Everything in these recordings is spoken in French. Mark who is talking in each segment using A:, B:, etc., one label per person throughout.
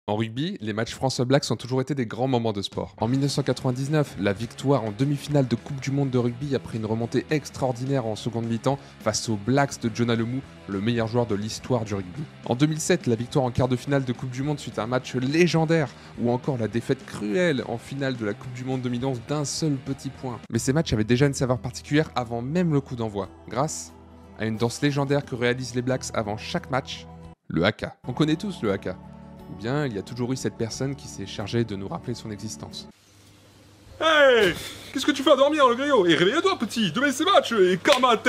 A: En rugby, les matchs France All Blacks ont toujours été des grands moments de sport. En 1999, la victoire en demi-finale de Coupe du Monde de rugby après une remontée extraordinaire en seconde mi-temps face aux Blacks de John Alemou, le meilleur joueur de l'histoire du rugby. En 2007, la victoire en quart de finale de Coupe du Monde suite à un match légendaire, ou encore la défaite cruelle en finale de la Coupe du Monde 2011 d'un seul petit point. Mais ces matchs avaient déjà une saveur particulière avant même le coup d'envoi, grâce à une danse légendaire que réalisent les Blacks avant chaque match, le haka. On connaît tous le haka. Ou bien il y a toujours eu cette personne qui s'est chargée de nous rappeler son existence.
B: Hey! Qu'est-ce que tu fais à dormir, le griot? Et réveille-toi, petit! Demain c'est match! Et kamate!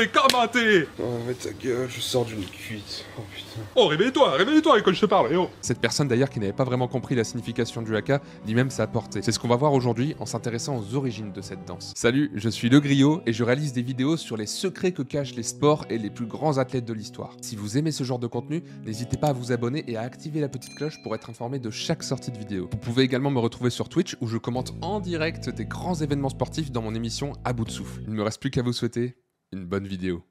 C: Oh, mais ta gueule, je sors d'une cuite. Oh putain.
B: Oh, réveille-toi, et quand je te parle, oh!
A: Cette personne d'ailleurs qui n'avait pas vraiment compris la signification du haka, ni même sa portée. C'est ce qu'on va voir aujourd'hui en s'intéressant aux origines de cette danse. Salut, je suis le griot et je réalise des vidéos sur les secrets que cachent les sports et les plus grands athlètes de l'histoire. Si vous aimez ce genre de contenu, n'hésitez pas à vous abonner et à activer la petite cloche pour être informé de chaque sortie de vidéo. Vous pouvez également me retrouver sur Twitch où je commente en direct des grands événements sportifs dans mon émission À bout de souffle. Il ne me reste plus qu'à vous souhaiter une bonne vidéo.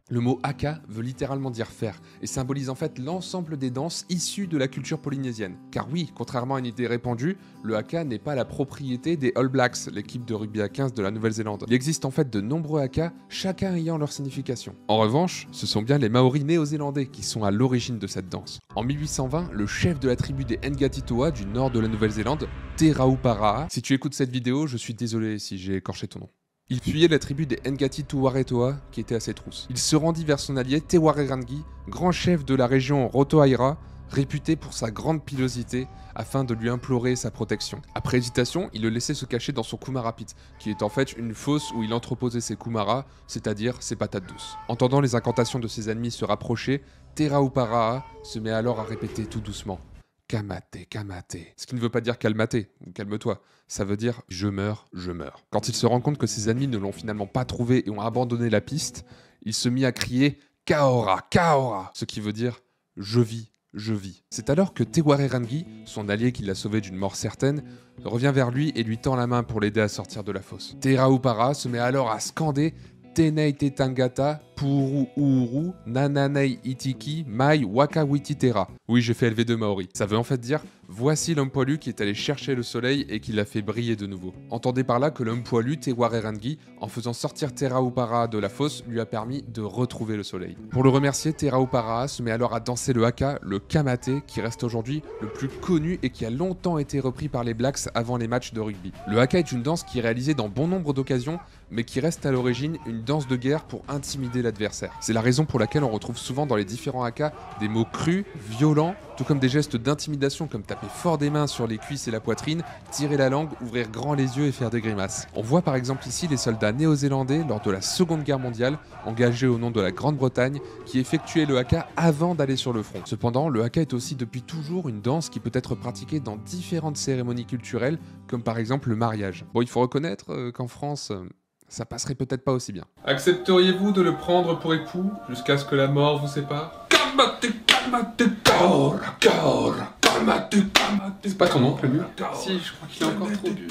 A: Le mot haka veut littéralement dire faire et symbolise en fait l'ensemble des danses issues de la culture polynésienne. Car oui, contrairement à une idée répandue, le haka n'est pas la propriété des All Blacks, l'équipe de rugby à 15 de la Nouvelle-Zélande. Il existe en fait de nombreux hakas, chacun ayant leur signification. En revanche, ce sont bien les Maoris néo-zélandais qui sont à l'origine de cette danse. En 1820, le chef de la tribu des Ngati-Toa du nord de la Nouvelle-Zélande, Te Rauparaa, si tu écoutes cette vidéo, je suis désolé si j'ai écorché ton nom. Il fuyait la tribu des Ngati Tuaretoa qui était à ses trousses. Il se rendit vers son allié Te Warerangi, grand chef de la région Rotoaira, réputé pour sa grande pilosité, afin de lui implorer sa protection. Après hésitation, il le laissait se cacher dans son kumara pit, qui est en fait une fosse où il entreposait ses kumaras, c'est-à-dire ses patates douces. Entendant les incantations de ses ennemis se rapprocher, Te Rauparaa se met alors à répéter tout doucement Kamate, kamate. Ce qui ne veut pas dire calmate ou calme-toi. Ça veut dire je meurs, je meurs. Quand il se rend compte que ses ennemis ne l'ont finalement pas trouvé et ont abandonné la piste, il se mit à crier Kaora, Kaora, ce qui veut dire je vis, je vis. C'est alors que Te Warerangi, son allié qui l'a sauvé d'une mort certaine, revient vers lui et lui tend la main pour l'aider à sortir de la fosse. Te Rauparaa se met alors à scander Tenei te tangata, puru uru, nananei itiki, mai waka wititera. Oui, j'ai fait LV2 Maori. Ça veut en fait dire voici l'homme poilu qui est allé chercher le soleil et qui l'a fait briller de nouveau. Entendez par là que l'homme poilu, Te Warerangi, en faisant sortir Te Rauparaa de la fosse, lui a permis de retrouver le soleil. Pour le remercier, Te Rauparaa se met alors à danser le haka, le kamate, qui reste aujourd'hui le plus connu et qui a longtemps été repris par les Blacks avant les matchs de rugby. Le haka est une danse qui est réalisée dans bon nombre d'occasions, mais qui reste à l'origine une danse de guerre pour intimider l'adversaire. C'est la raison pour laquelle on retrouve souvent dans les différents hakas des mots crus, violents, tout comme des gestes d'intimidation comme taper fort des mains sur les cuisses et la poitrine, tirer la langue, ouvrir grand les yeux et faire des grimaces. On voit par exemple ici les soldats néo-zélandais lors de la Seconde Guerre mondiale, engagés au nom de la Grande-Bretagne, qui effectuaient le haka avant d'aller sur le front. Cependant, le haka est aussi depuis toujours une danse qui peut être pratiquée dans différentes cérémonies culturelles, comme par exemple le mariage. Bon, il faut reconnaître qu'en France, ça passerait peut-être pas aussi bien.
B: Accepteriez-vous de le prendre pour époux jusqu'à ce que la mort vous sépare? Kamate, kaora, kaora, kamate. C'est pas ton nom, lui? Si, je crois qu'il est encore trop bu.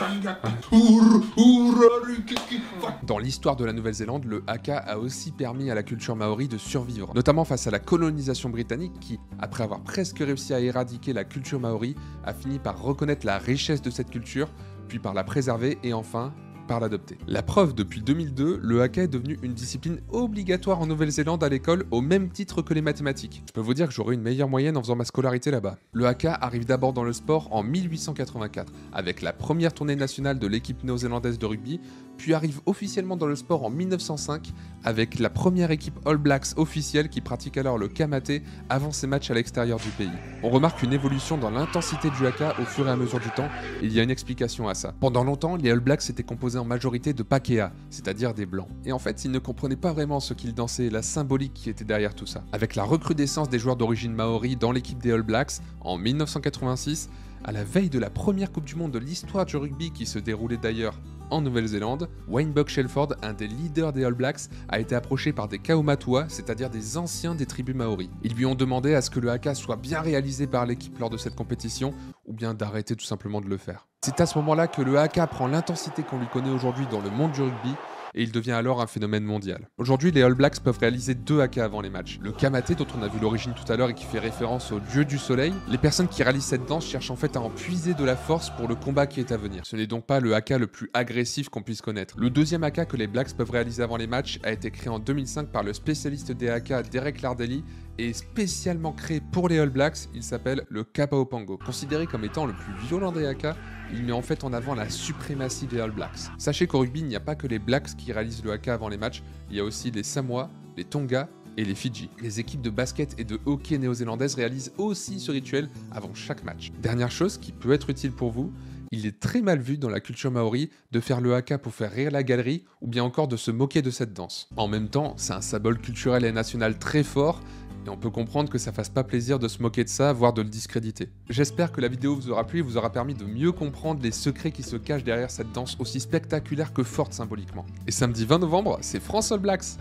A: Dans l'histoire de la Nouvelle-Zélande, le haka a aussi permis à la culture maori de survivre, notamment face à la colonisation britannique qui, après avoir presque réussi à éradiquer la culture maori, a fini par reconnaître la richesse de cette culture, puis par la préserver et enfin par l'adopter. La preuve, depuis 2002, le haka est devenu une discipline obligatoire en Nouvelle-Zélande à l'école au même titre que les mathématiques. Je peux vous dire que j'aurais une meilleure moyenne en faisant ma scolarité là-bas. Le haka arrive d'abord dans le sport en 1884, avec la première tournée nationale de l'équipe néo-zélandaise de rugby, puis arrive officiellement dans le sport en 1905, avec la première équipe All Blacks officielle qui pratique alors le kamate avant ses matchs à l'extérieur du pays. On remarque une évolution dans l'intensité du haka au fur et à mesure du temps, et il y a une explication à ça. Pendant longtemps, les All Blacks étaient composés en majorité de Pakea, c'est-à-dire des blancs. Et en fait, ils ne comprenaient pas vraiment ce qu'ils dansaient, la symbolique qui était derrière tout ça. Avec la recrudescence des joueurs d'origine maori dans l'équipe des All Blacks, en 1986, à la veille de la première Coupe du Monde de l'histoire du rugby qui se déroulait d'ailleurs en Nouvelle-Zélande, Wayne Buck Shelford, un des leaders des All Blacks, a été approché par des Kaumatua, c'est-à-dire des anciens des tribus maoris. Ils lui ont demandé à ce que le haka soit bien réalisé par l'équipe lors de cette compétition, ou bien d'arrêter tout simplement de le faire. C'est à ce moment-là que le haka prend l'intensité qu'on lui connaît aujourd'hui dans le monde du rugby, et il devient alors un phénomène mondial. Aujourd'hui, les All Blacks peuvent réaliser 2 haka avant les matchs. Le kamaté, dont on a vu l'origine tout à l'heure et qui fait référence au dieu du soleil, les personnes qui réalisent cette danse cherchent en fait à en puiser de la force pour le combat qui est à venir. Ce n'est donc pas le haka le plus agressif qu'on puisse connaître. Le deuxième haka que les Blacks peuvent réaliser avant les matchs a été créé en 2005 par le spécialiste des haka Derek Lardeli et spécialement créé pour les All Blacks, il s'appelle le Kapao Pango. Considéré comme étant le plus violent des haka, il met en fait en avant la suprématie des All Blacks. Sachez qu'au rugby, il n'y a pas que les Blacks qui réalisent le haka avant les matchs, il y a aussi les Samoa, les Tonga et les Fidji. Les équipes de basket et de hockey néo-zélandaises réalisent aussi ce rituel avant chaque match. Dernière chose qui peut être utile pour vous, il est très mal vu dans la culture maori de faire le haka pour faire rire la galerie ou bien encore de se moquer de cette danse. En même temps, c'est un symbole culturel et national très fort et on peut comprendre que ça fasse pas plaisir de se moquer de ça, voire de le discréditer. J'espère que la vidéo vous aura plu et vous aura permis de mieux comprendre les secrets qui se cachent derrière cette danse aussi spectaculaire que forte symboliquement. Et samedi 20 novembre, c'est France All Blacks.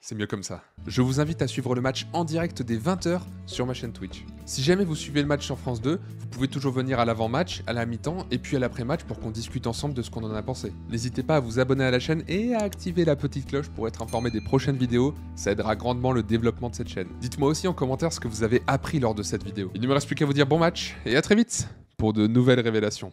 A: C'est mieux comme ça. Je vous invite à suivre le match en direct dès 20h sur ma chaîne Twitch. Si jamais vous suivez le match sur France 2, vous pouvez toujours venir à l'avant-match, à la mi-temps et puis à l'après-match pour qu'on discute ensemble de ce qu'on en a pensé. N'hésitez pas à vous abonner à la chaîne et à activer la petite cloche pour être informé des prochaines vidéos, ça aidera grandement le développement de cette chaîne. Dites-moi aussi en commentaire ce que vous avez appris lors de cette vidéo. Il ne me reste plus qu'à vous dire bon match et à très vite pour de nouvelles révélations.